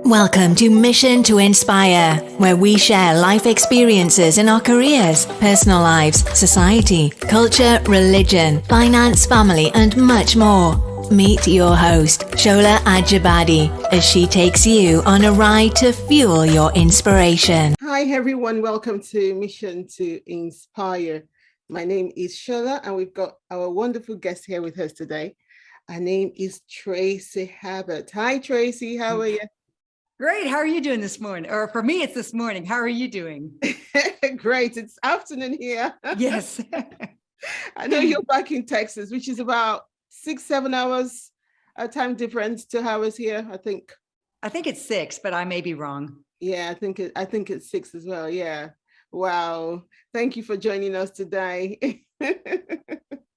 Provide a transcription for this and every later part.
Welcome to Mission to Inspire, where we share life experiences in our careers, personal lives, society, culture, religion, finance, family, and much more. Meet your host, Shola Ajibade, as she takes you on a ride to fuel your inspiration. Hi, everyone. Welcome to Mission to Inspire. My name is Shola, and we've got our wonderful guest here with us today. Her name is Tracy Herbert. Hi, Tracy. How are you? Great. How are you doing this morning? Or for me, it's this morning. How are you doing? Great. It's afternoon here. Yes. I know you're back in Texas, which is about 6-7 hours time difference to ours here, I think. I think it's 6, but I may be wrong. Yeah, I think it's 6 as well. Yeah. Wow. Thank you for joining us today.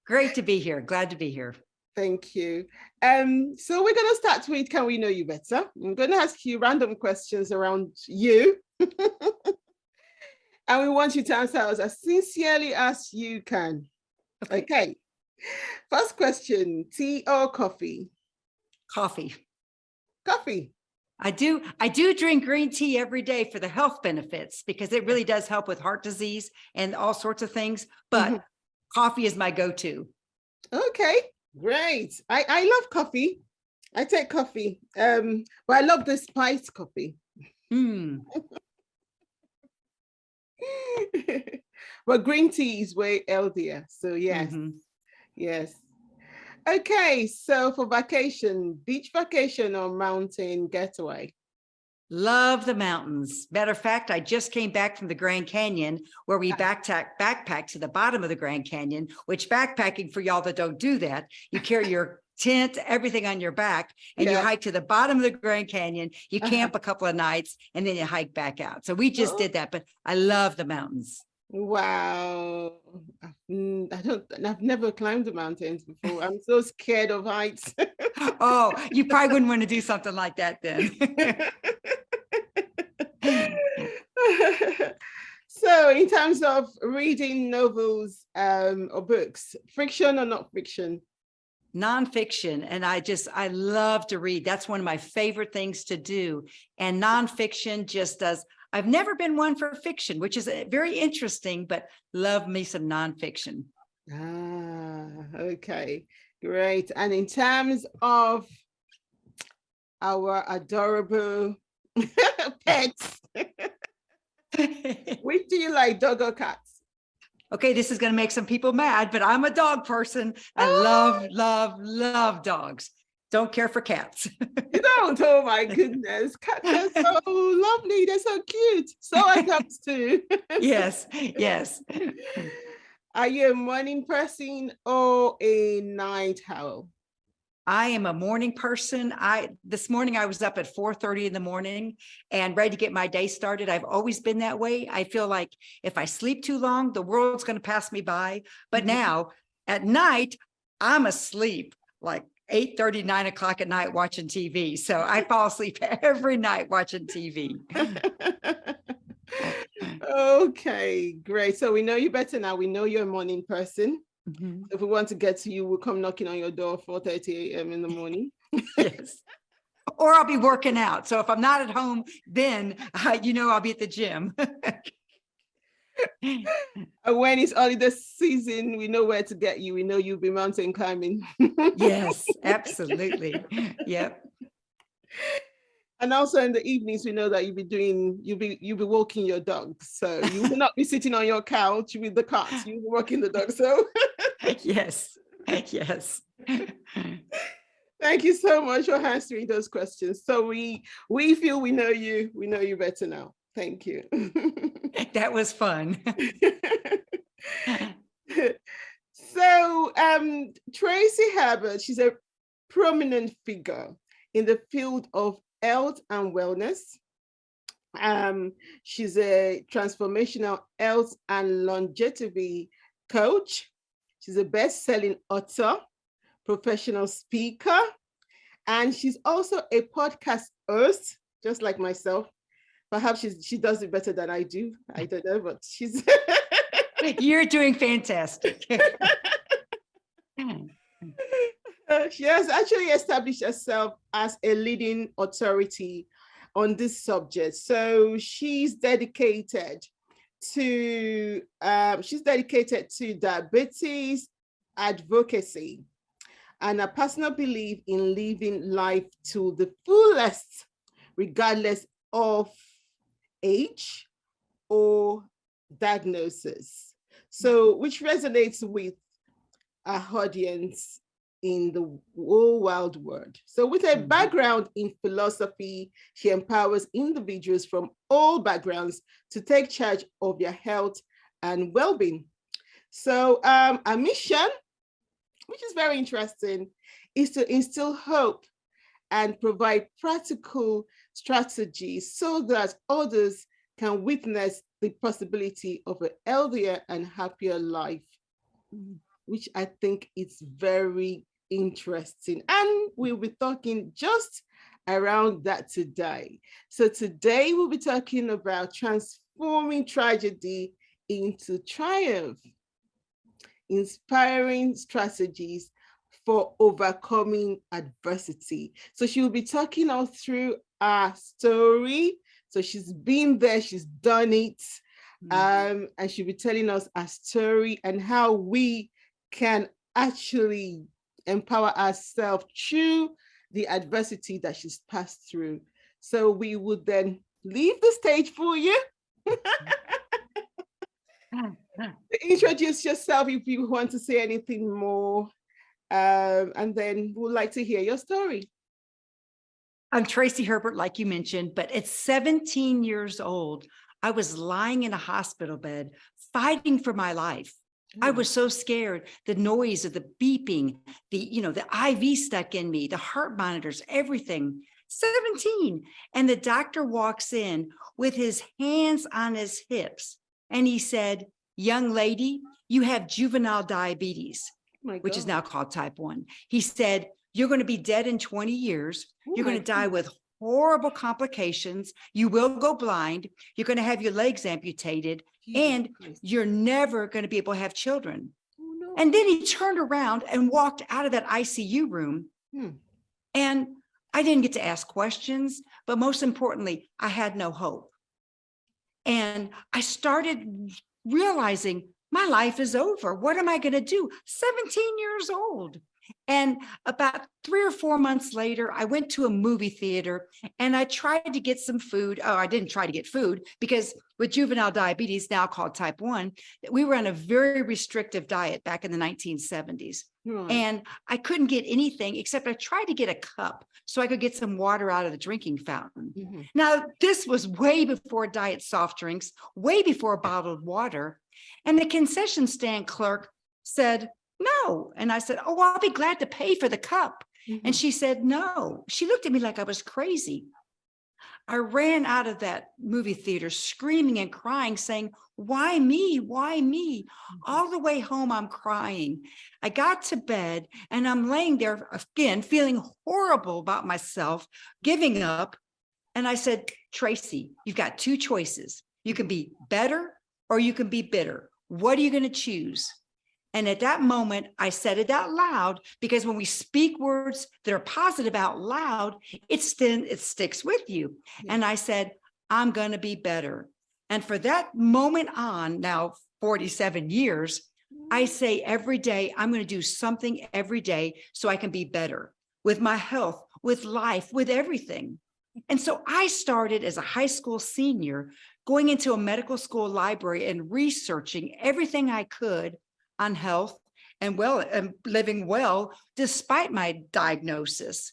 Great to be here. Glad to be here. Thank you. So we're going to start with, can we know you better? I'm going to ask you random questions around you. And we want you to answer us as sincerely as you can. Okay. First question, tea or coffee? Coffee. Coffee. I do drink green tea every day for the health benefits because it really does help with heart disease and all sorts of things. But coffee is my go-to. Okay. Great. I love coffee. I take coffee. But I love the spiced coffee. But green tea is way healthier. So yes. Yes. Okay. So for vacation, beach vacation or mountain getaway? Love the mountains. Matter of fact, I just came back from the Grand Canyon where we backpack to the bottom of the Grand Canyon, which backpacking for y'all that don't do that, you carry your tent, everything on your back, and you hike to the bottom of the Grand Canyon. You camp a couple of nights and then you hike back out. So we just did that, but I love the mountains. Wow. I've never climbed the mountains before. I'm so scared of heights. Oh, you probably wouldn't want to do something like that then. So in terms of reading novels or books, fiction or not fiction? Nonfiction. And I love to read. That's one of my favorite things to do. And nonfiction just does. I've never been one for fiction, which is very interesting, but love me some nonfiction. Okay, great. And in terms of our adorable pets, which do you like, dog or cats? Okay, this is going to make some people mad, but I'm a dog person. I love dogs. Don't care for cats. You don't? Oh my goodness. Cats are so lovely. They're so cute. So are cats too. Yes. Are you a morning person or a night owl? I am a morning person. This morning I was up at 4:30 in the morning and ready to get my day started. I've always been that way. I feel like if I sleep too long, the world's going to pass me by. But now at night, I'm asleep like 8:30, 9 o'clock at night watching TV. So I fall asleep every night watching TV. Okay, great. So we know you better now. We know you're a morning person. If we want to get to you, we'll come knocking on your door 4:30 a.m. in the morning. Yes. Or I'll be working out. So if I'm not at home, then I'll be at the gym. And when it's holiday season, we know where to get you. We know you'll be mountain climbing. Yes, absolutely. Yep. And also in the evenings, we know that you'll be walking your dog. So you will not be sitting on your couch with the cat. You'll be walking the dog. So yes. Thank you so much for answering those questions. So we feel we know you better now. Thank you. That was fun. So Tracy Herbert, she's a prominent figure in the field of health and wellness. She's a transformational health and longevity coach. She's a best-selling author, professional speaker, and she's also a podcast host, just like myself. Perhaps she does it better than I do. I don't know, but she's... You're doing fantastic. She has actually established herself as a leading authority on this subject. So she's dedicated to diabetes advocacy and a personal belief in living life to the fullest, regardless of age or diagnosis. So, which resonates with our audience in the whole wide world. So with a background in philosophy, she empowers individuals from all backgrounds to take charge of their health and well-being. So our mission, which is very interesting, is to instill hope and provide practical strategies so that others can witness the possibility of a healthier and happier life, which I think is very interesting. And we'll be talking just around that today. So today we'll be talking about transforming tragedy into triumph, inspiring strategies for overcoming adversity. So she will be talking us through our story. So she's been there, she's done it. And she'll be telling us our story and how we can actually empower ourselves through the adversity that she's passed through. So we would then leave the stage for you. Introduce yourself if you want to say anything more. And then we'd like to hear your story. I'm Tracy Herbert, like you mentioned, but at 17 years old, I was lying in a hospital bed, fighting for my life. I was so scared. The noise of the beeping, the IV stuck in me, the heart monitors, everything. 17. And the doctor walks in with his hands on his hips. And he said, "Young lady, you have juvenile diabetes," which is now called type 1. He said, "You're going to be dead in 20 years. You're going to die with horrible complications. You will go blind. You're going to have your legs amputated. And you're never going to be able to have children." Oh, no. And then he turned around and walked out of that ICU room. And I didn't get to ask questions, but most importantly, I had no hope. And I started realizing my life is over. What am I going to do? 17 years old. And about 3 or 4 months later, I went to a movie theater and I tried to get some food. Oh, I didn't try to get food because with juvenile diabetes, now called type 1, we were on a very restrictive diet back in the 1970s. And I couldn't get anything except I tried to get a cup so I could get some water out of the drinking fountain. Now, this was way before diet soft drinks, way before bottled water. And the concession stand clerk said, "No." And I said, "Oh, well, I'll be glad to pay for the cup." And she said, "No." She looked at me like I was crazy. I ran out of that movie theater screaming and crying, saying, "Why me? Why me?" All the way home, I'm crying. I got to bed and I'm laying there again, feeling horrible about myself, giving up. And I said, "Tracy, you've got 2 choices. You can be better or you can be bitter. What are you going to choose?" And at that moment, I said it out loud, because when we speak words that are positive out loud, it sticks with you. And I said, "I'm going to be better." And for that moment on, now 47 years, I say every day, I'm going to do something every day so I can be better with my health, with life, with everything. And so I started as a high school senior, going into a medical school library and researching everything I could on health and living well despite my diagnosis.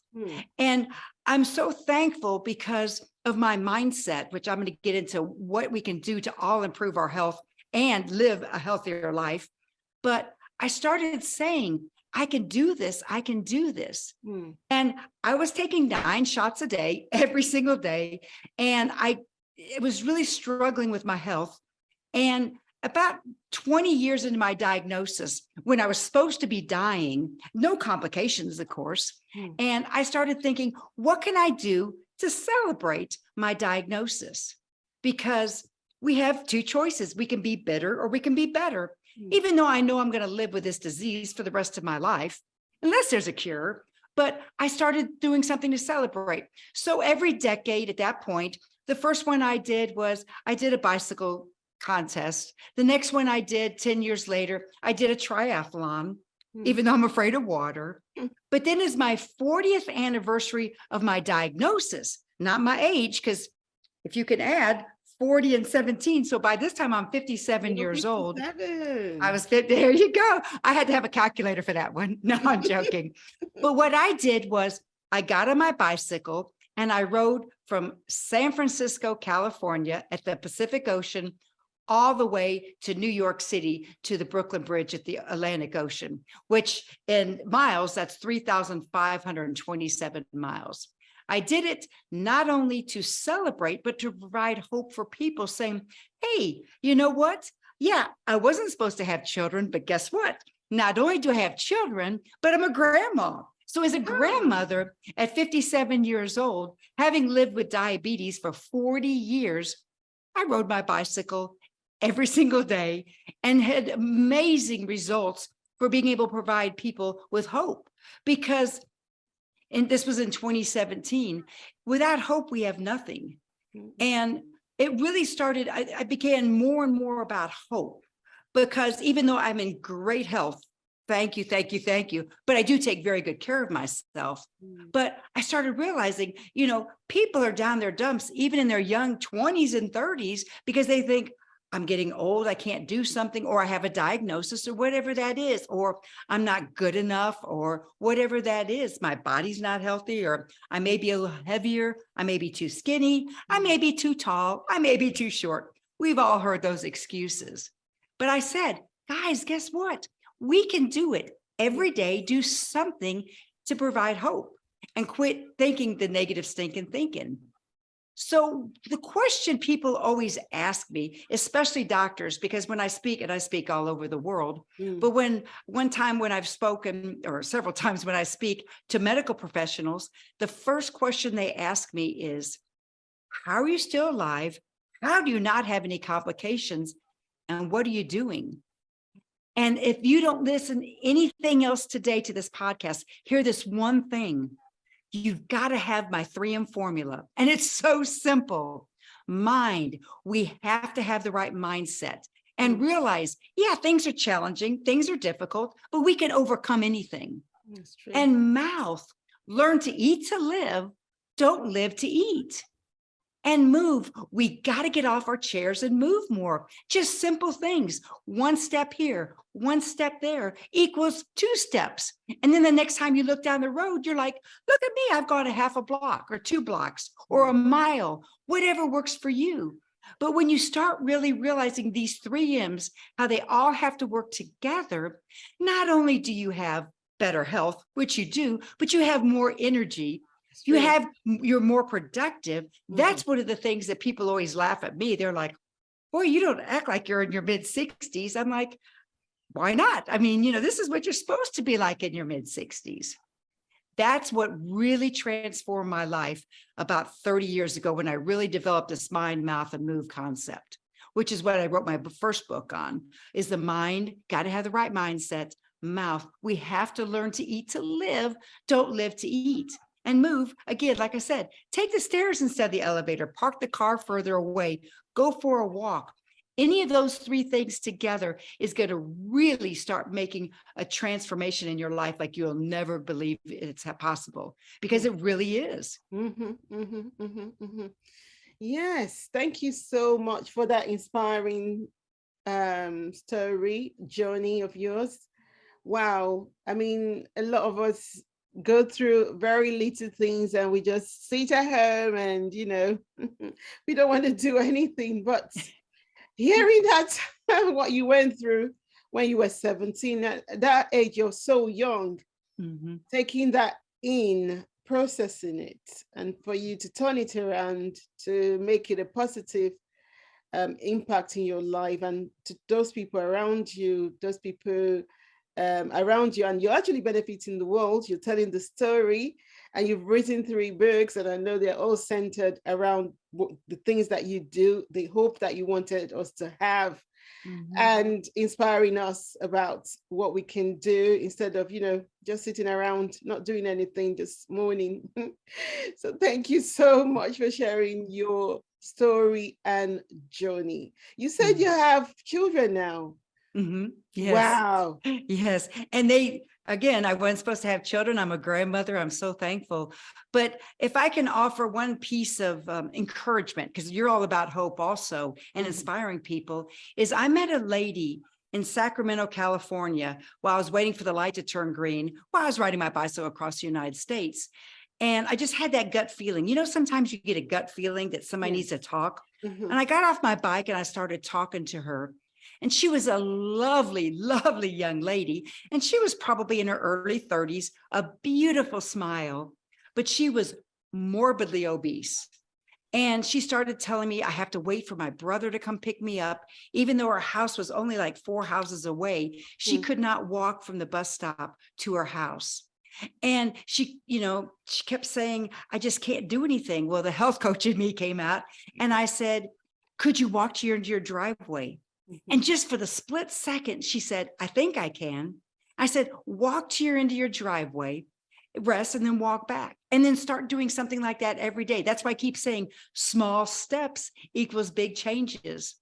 And I'm so thankful because of my mindset, which I'm going to get into what we can do to all improve our health and live a healthier life. But I started saying, I can do this. I can do this. And I was taking 9 shots a day, every single day. And it was really struggling with my health. And about 20 years into my diagnosis, when I was supposed to be dying, no complications, of course. And I started thinking, what can I do to celebrate my diagnosis? Because we have 2 choices. We can be bitter or we can be better. Even though I know I'm going to live with this disease for the rest of my life, unless there's a cure, but I started doing something to celebrate. So every decade at that point, the first one I did was I did a bicycle contest. The next one I did 10 years later, I did a triathlon, even though I'm afraid of water. But then as my 40th anniversary of my diagnosis, not my age, because if you can add 40 and 17. So by this time I'm 57 years old. I was fit. There you go. I had to have a calculator for that one. No, I'm joking. But what I did was I got on my bicycle and I rode from San Francisco, California at the Pacific Ocean all the way to New York City to the Brooklyn Bridge at the Atlantic Ocean, which in miles, that's 3,527 miles. I did it not only to celebrate, but to provide hope for people saying, hey, you know what? Yeah, I wasn't supposed to have children, but guess what? Not only do I have children, but I'm a grandma. So as a grandmother at 57 years old, having lived with diabetes for 40 years, I rode my bicycle every single day and had amazing results for being able to provide people with hope. Because, and this was in 2017, without hope, we have nothing. And it really started, I began more and more about hope, because even though I'm in great health, thank you, thank you, thank you, but I do take very good care of myself. But I started realizing, you know, people are down their dumps, even in their young 20s and 30s, because they think, I'm getting old, I can't do something, or I have a diagnosis, or whatever that is, or I'm not good enough, or whatever that is. My body's not healthy, or I may be a little heavier, I may be too skinny, I may be too tall, I may be too short. We've all heard those excuses. But I said, guys, guess what? We can do it every day, do something to provide hope and quit thinking the negative stinking thinking. So the question people always ask me, especially doctors, because when I speak, and I speak all over the world, but one time when I've spoken, or several times when I speak to medical professionals, the first question they ask me is, how are you still alive? How do you not have any complications? And what are you doing? And if you don't listen anything else today to this podcast, hear this one thing. You've got to have my 3M formula. And it's so simple. Mind. We have to have the right mindset and realize, yeah, things are challenging, things are difficult, but we can overcome anything. That's true. And mouth. Learn to eat to live, don't live to eat. And move. We got to get off our chairs and move more. Just simple things. One step here, one step there equals 2 steps. And then the next time you look down the road, you're like, look at me, I've gone a half a block or 2 blocks or a mile, whatever works for you. But when you start really realizing these 3 M's, how they all have to work together, not only do you have better health, which you do, but you have more energy. You're more productive. That's one of the things that people always laugh at me. They're like, boy, you don't act like you're in your mid 60s. I'm like, why not? I mean, you know, this is what you're supposed to be like in your mid 60s. That's what really transformed my life about 30 years ago, when I really developed this mind, mouth, and move concept, which is what I wrote my first book on, is the mind, got to have the right mindset, mouth. We have to learn to eat to live, don't live to eat. And move, again, like I said, take the stairs instead of the elevator, park the car further away, go for a walk. Any of those 3 things together is going to really start making a transformation in your life like you'll never believe it's possible, because it really is. Yes, thank you so much for that inspiring story, journey of yours. Wow. I mean, a lot of us go through very little things and we just sit at home and, you know, we don't want to do anything. But hearing that, what you went through when you were 17, at that age, you're so young, taking that in, processing it, and for you to turn it around to make it a positive impact in your life, and to those people around you, around you, and you're actually benefiting the world. You're telling the story, and you've written 3 books, and I know they're all centered around the things that you do, the hope that you wanted us to have and inspiring us about what we can do instead of, just sitting around, not doing anything, just moaning. So thank you so much for sharing your story and journey. You said you have children now. Yes. Wow. Yes. And again, I wasn't supposed to have children. I'm a grandmother. I'm so thankful. But if I can offer one piece of encouragement, because you're all about hope also and inspiring people, is I met a lady in Sacramento, California, while I was waiting for the light to turn green, while I was riding my bicycle across the United States. And I just had that gut feeling. Sometimes you get a gut feeling that somebody needs to talk. And I got off my bike and I started talking to her. And she was a lovely, lovely young lady. And she was probably in her early 30s, a beautiful smile, but she was morbidly obese. And she started telling me I have to wait for my brother to come pick me up. Even though our house was only like 4 houses away, she could not walk from the bus stop to her house. And she kept saying, I just can't do anything. Well, the health coach in me came out and I said, could you walk to your driveway? And just for the split second, she said, I think I can. I said, walk to your end of your driveway, rest, and then walk back. And then start doing something like that every day. That's why I keep saying small steps equals big changes.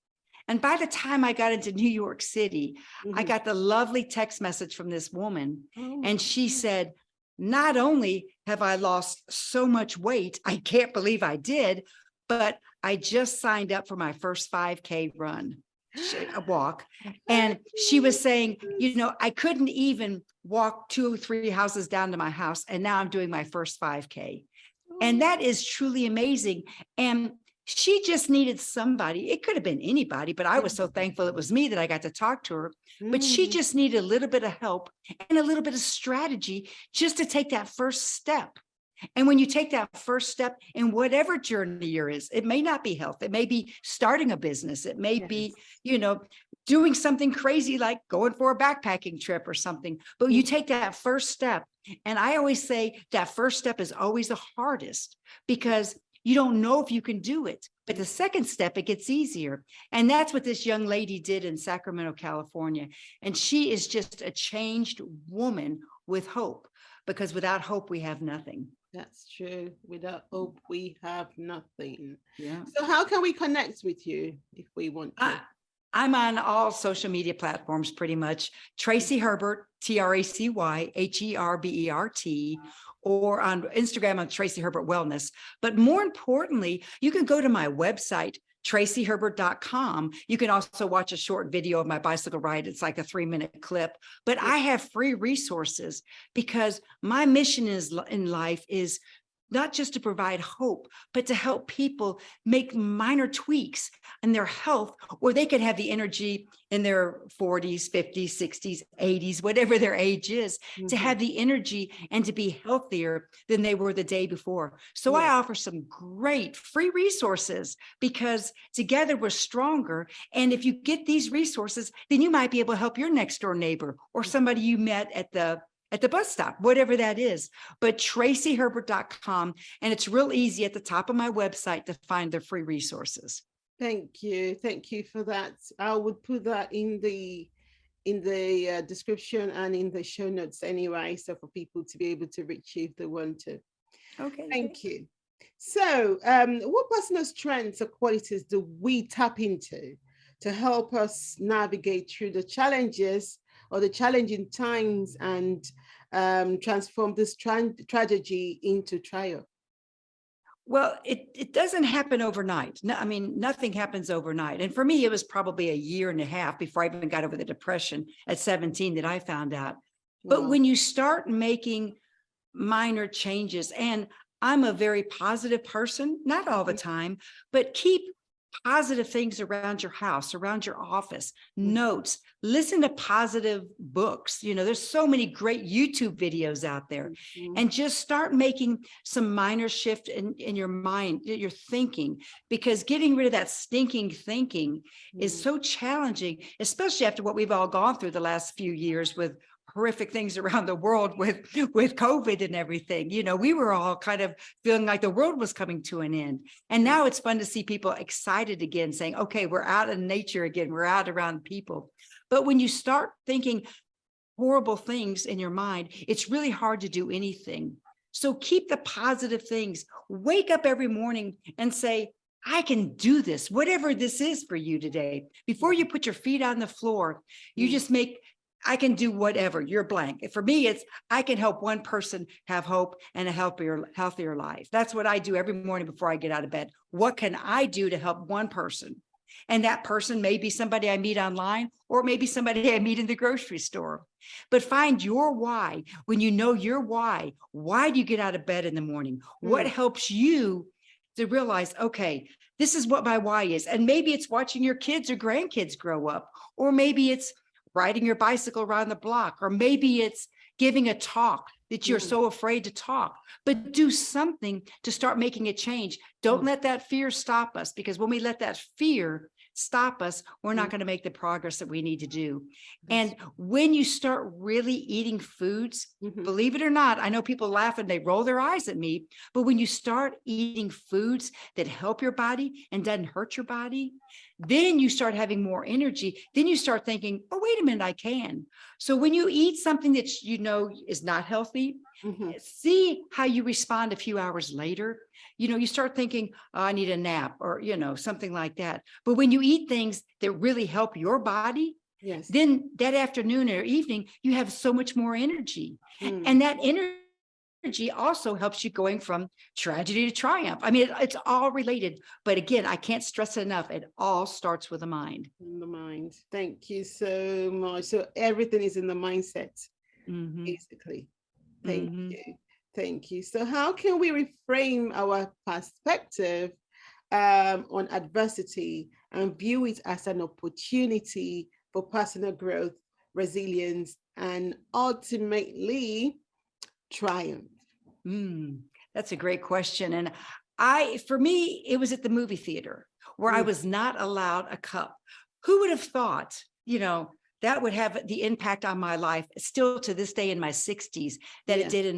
And by the time I got into New York City, I got the lovely text message from this woman. And she said, not only have I lost so much weight, I can't believe I did, but I just signed up for my first 5K run. A walk. And she was saying, I couldn't even walk 2 or 3 houses down to my house. And now I'm doing my first 5K. And that is truly amazing. And she just needed somebody. It could have been anybody, but I was so thankful it was me that I got to talk to her. But she just needed a little bit of help and a little bit of strategy just to take that first step. And when you take that first step in whatever journey you're is, it may not be health. It may be starting a business. It may be, doing something crazy like going for a backpacking trip or something. But you take that first step. And I always say that first step is always the hardest because you don't know if you can do it. But the second step, it gets easier. And that's what this young lady did in Sacramento, California. And she is just a changed woman with hope, because without hope, we have nothing. That's true. Without hope, we have nothing. Yeah. So how can we connect with you if we want to? I'm on all social media platforms pretty much. Tracy Herbert, TracyHerbert, or on Instagram, I'm Tracy Herbert Wellness. But more importantly, you can go to my website, tracyherbert.com. You can also watch a short video of my bicycle ride. It's like a 3-minute clip, but I have free resources because my mission in life is not just to provide hope, but to help people make minor tweaks in their health where they can have the energy in their 40s, 50s, 60s, 80s, whatever their age is, to have the energy and to be healthier than they were the day before. So I offer some great free resources because together we're stronger. And if you get these resources, then you might be able to help your next door neighbor or somebody you met at the bus stop, whatever that is. But tracyherbert.com, and it's real easy at the top of my website to find the free resources. Thank you. Thank you for that. I would put that in the description and in the show notes anyway, so for people to be able to reach you if they want to. Okay. Thank you. So what personal strengths or qualities do we tap into to help us navigate through the challenges or the challenging times and transform this tragedy into triumph? Well, it doesn't happen overnight. No, I mean, nothing happens overnight. And for me, it was probably 1.5 years before I even got over the depression at 17 that I found out. But when you start making minor changes, and I'm a very positive person, not all the time, but keep positive things around your house, around your office, notes, listen to positive books. There's so many great YouTube videos out there, and just start making some minor shift in your mind, your thinking, because getting rid of that stinking thinking is so challenging, especially after what we've all gone through the last few years with horrific things around the world with COVID and everything. You know, we were all kind of feeling like the world was coming to an end. And now it's fun to see people excited again, saying, okay, we're out in nature again, we're out around people. But when you start thinking horrible things in your mind, it's really hard to do anything. So keep the positive things. Wake up every morning and say, I can do this, whatever this is for you today. Before you put your feet on the floor, you just make, I can do whatever, you're blank. For me, it's, I can help one person have hope and a healthier life. That's what I do every morning before I get out of bed. What can I do to help one person? And that person may be somebody I meet online, or maybe somebody I meet in the grocery store. But find your why. When you know your why do you get out of bed in the morning? What helps you to realize, okay, this is what my why is. And maybe it's watching your kids or grandkids grow up, or maybe it's riding your bicycle around the block, or maybe it's giving a talk that you're so afraid to talk. But do something to start making a change. Don't let that fear stop us, because when we let that fear stop us, we're not going to make the progress that we need to do. And when you start really eating foods, believe it or not, I know people laugh and they roll their eyes at me, but when you start eating foods that help your body and doesn't hurt your body, then you start having more energy. Then you start thinking, oh, wait a minute, I can. So when you eat something that you know is not healthy, see how you respond a few hours later. You know, you start thinking, oh, I need a nap, or, you know, something like that. But when you eat things that really help your body, then that afternoon or evening, you have so much more energy. And that energy also helps you going from tragedy to triumph. I mean, it's all related. But again, I can't stress it enough. It all starts with the mind. In the mind. Thank you so much. So everything is in the mindset, basically. Thank you. Thank you. So how can we reframe our perspective on adversity and view it as an opportunity for personal growth, resilience, and ultimately triumph? That's a great question. And for me, it was at the movie theater where I was not allowed a cup. Who would have thought, you know, that would have the impact on my life still to this day in my 60s that it did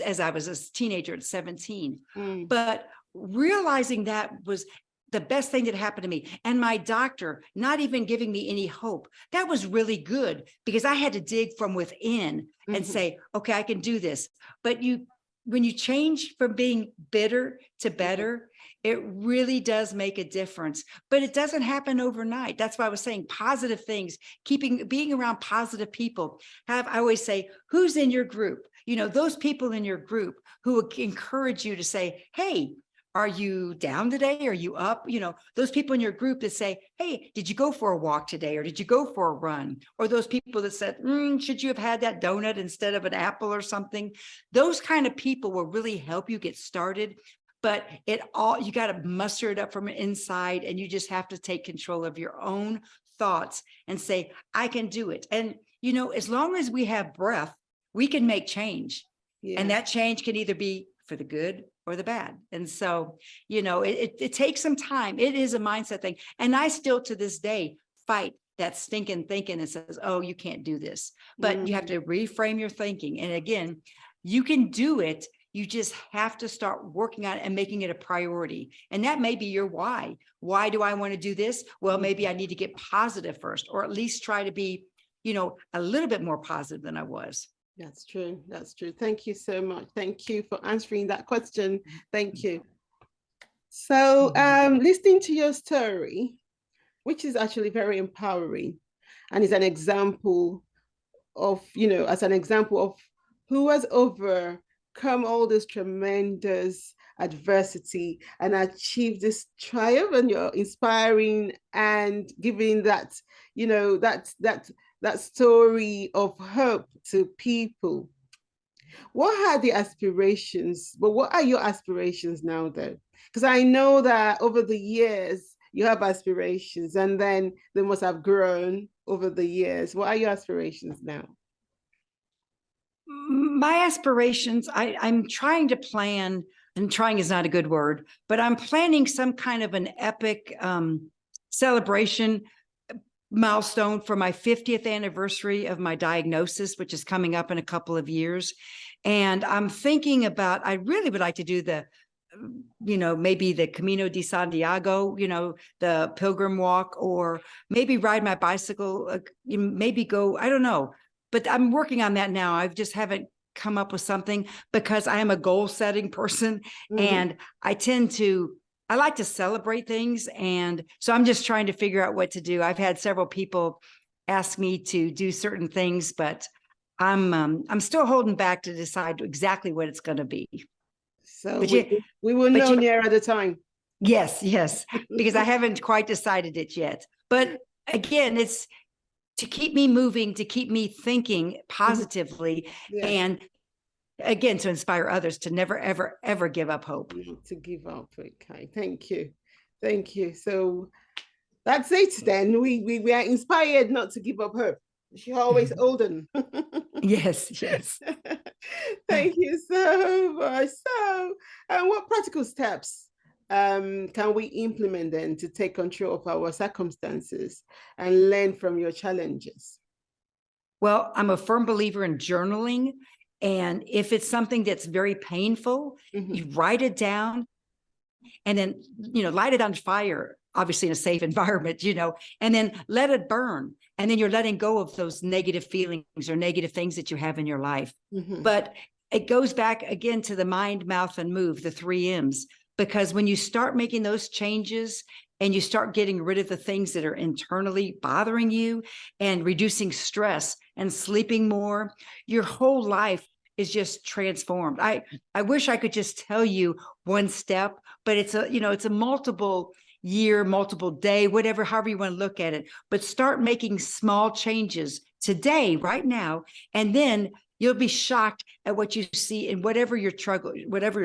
as I was a teenager at 17. But realizing that was the best thing that happened to me. And my doctor not even giving me any hope. That was really good, because I had to dig from within and say, okay, I can do this. But when you change from being bitter to better, it really does make a difference. But it doesn't happen overnight. That's why I was saying positive things, being around positive people. I always say, who's in your group? You know, those people in your group who will encourage you to say, hey, are you down today? Are you up? You know, those people in your group that say, hey, did you go for a walk today? Or did you go for a run? Or those people that said, should you have had that donut instead of an apple or something? Those kind of people will really help you get started. But you got to muster it up from inside, and you just have to take control of your own thoughts and say, I can do it. And, you know, as long as we have breath, we can make change. And that change can either be for the good or the bad. And so, you know, it takes some time. It is a mindset thing. And I still to this day fight that stinking thinking that says, oh, you can't do this. But you have to reframe your thinking. And again, you can do it. You just have to start working on it and making it a priority. And that may be your why. Why do I want to do this? Well, maybe I need to get positive first, or at least try to be, you know, a little bit more positive than I was. That's true. That's true. Thank you so much. Thank you for answering that question. Thank you. So listening to your story, which is actually very empowering, and is an example of, you know, as an example of who has overcome all this tremendous adversity and achieved this triumph, and you're inspiring and giving that, you know, that story of hope to people. What are the aspirations? But what are your aspirations now, though? Because I know that over the years you have aspirations, and then they must have grown over the years. What are your aspirations now? My aspirations, I'm trying to plan, and trying is not a good word, but I'm planning some kind of an epic celebration milestone for my 50th anniversary of my diagnosis, which is coming up in a couple of years. And I'm thinking about, I really would like to do the, maybe the Camino de Santiago, the pilgrim walk, or maybe ride my bicycle, maybe go, I don't know, but I'm working on that now. I just haven't come up with something because I am a goal setting person, and I like to celebrate things. And so I'm just trying to figure out what to do. I've had several people ask me to do certain things, but I'm still holding back to decide exactly what it's going to be. So we will know nearer the time. Yes, because I haven't quite decided it yet. But again, it's to keep me moving, to keep me thinking positively, and again, to inspire others to never, ever, ever give up hope. To give up. Okay, thank you. So that's it then. We are inspired not to give up hope. She always olden. Yes. Thank you so much. So, what practical steps can we implement then to take control of our circumstances and learn from your challenges? Well, I'm a firm believer in journaling. And if it's something that's very painful, you write it down and then, light it on fire, obviously in a safe environment, and then let it burn. And then you're letting go of those negative feelings or negative things that you have in your life. But it goes back again to the mind, mouth, and move, the 3 M's, because when you start making those changes and you start getting rid of the things that are internally bothering you and reducing stress and sleeping more, your whole life is just transformed. I wish I could just tell you one step, but it's a multiple year, multiple day, whatever, however you want to look at it. But start making small changes today, right now, and then you'll be shocked at what you see in whatever your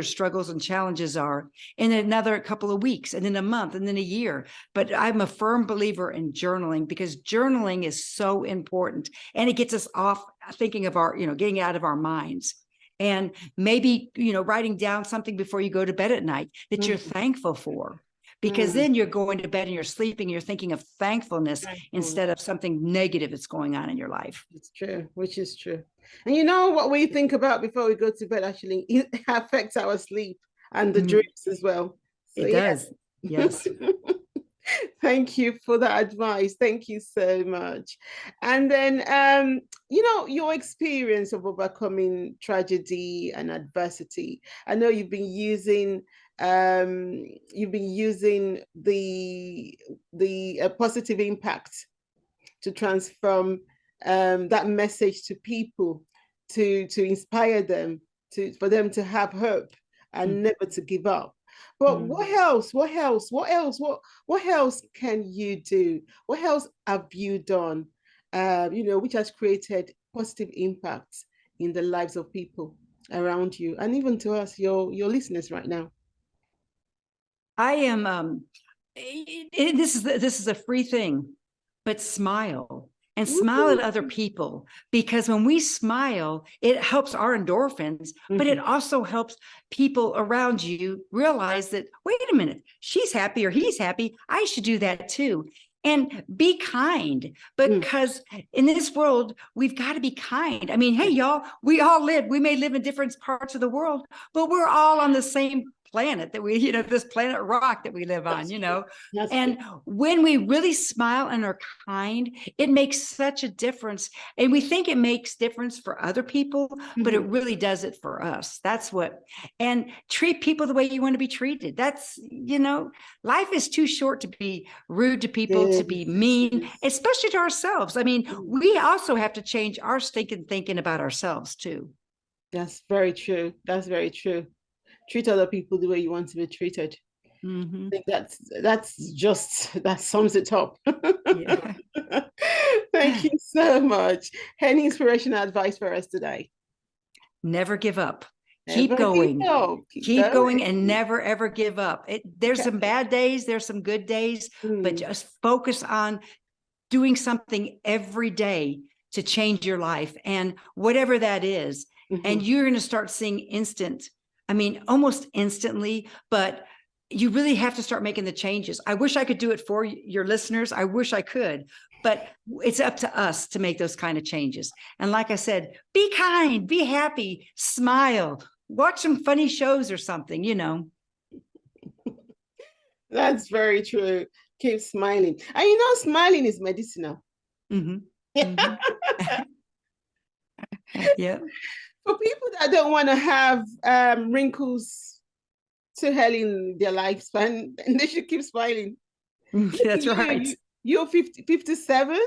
struggles and challenges are in another couple of weeks, and then a month, and then a year. But I'm a firm believer in journaling, because journaling is so important, and it gets us off thinking of getting out of our minds. And maybe, writing down something before you go to bed at night that you're thankful for. Because then you're going to bed and you're sleeping, you're thinking of thankfulness instead of something negative that's going on in your life. It's true, which is true. And what we think about before we go to bed, actually, it affects our sleep and the dreams as well. So, it does. Yes. Thank you for that advice. Thank you so much. And then, your experience of overcoming tragedy and adversity. I know you've been using the positive impact to transform that message to people, to inspire them, for them to have hope and never to give up. But what else can you do? What else have you done, which has created positive impact in the lives of people around you, and even to us, your listeners right now? I am, this is a free thing, but smile. And smile at other people, because when we smile, it helps our endorphins, but it also helps people around you realize that, wait a minute, she's happy or he's happy, I should do that too. And be kind, because in this world, we've got to be kind. I mean, hey, y'all, we may live in different parts of the world, but we're all on the same planet that we, this planet rock that we live on, and when we really smile and are kind, it makes such a difference. And we think it makes difference for other people, but it really does it for us. And treat people the way you want to be treated. That's, life is too short to be rude to people, to be mean, especially to ourselves. I mean, we also have to change our stinking thinking about ourselves too. That's very true. Treat other people the way you want to be treated. I think that sums it up. Yeah. Thank you so much. Any inspirational advice for us today? Never give up. Keep going. Keep going and never, ever give up. There's some bad days, there's some good days, but just focus on doing something every day to change your life, and whatever that is. And you're going to start seeing almost instantly, but you really have to start making the changes. I wish I could do it for your listeners. I wish I could, but it's up to us to make those kind of changes. And like I said, be kind, be happy, smile, watch some funny shows or something, you know. That's very true. Keep smiling. And you know, smiling is medicinal. Mm-hmm. Mm-hmm. Yeah. For people that don't want to have wrinkles too early in their lifespan, they should keep smiling. That's right. You're 50, 57?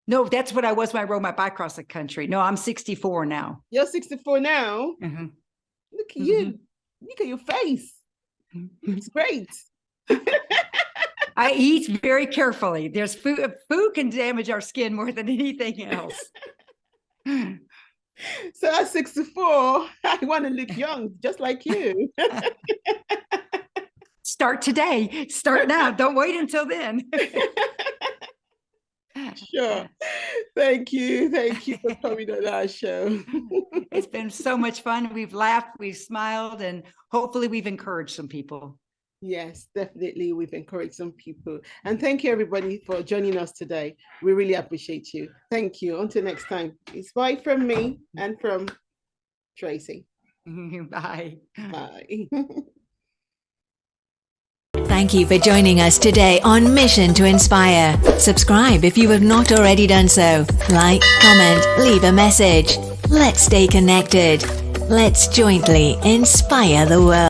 No, that's what I was when I rode my bike across the country. No, I'm 64 now. You're 64 now? Mm-hmm. Look at you. Look at your face. It's great. I eat very carefully. There's food. Food can damage our skin more than anything else. So at 64, I want to look young, just like you. Start today. Start now. Don't wait until then. Sure. Thank you. Thank you for coming on our show. It's been so much fun. We've laughed, we've smiled, and hopefully we've encouraged some people. Yes, definitely. We've encouraged some people. And thank you, everybody, for joining us today. We really appreciate you. Thank you. Until next time, it's bye from me and from Tracy. Bye. Bye. Thank you for joining us today on Mission to Inspire. Subscribe if you have not already done so. Like, comment, leave a message. Let's stay connected. Let's jointly inspire the world.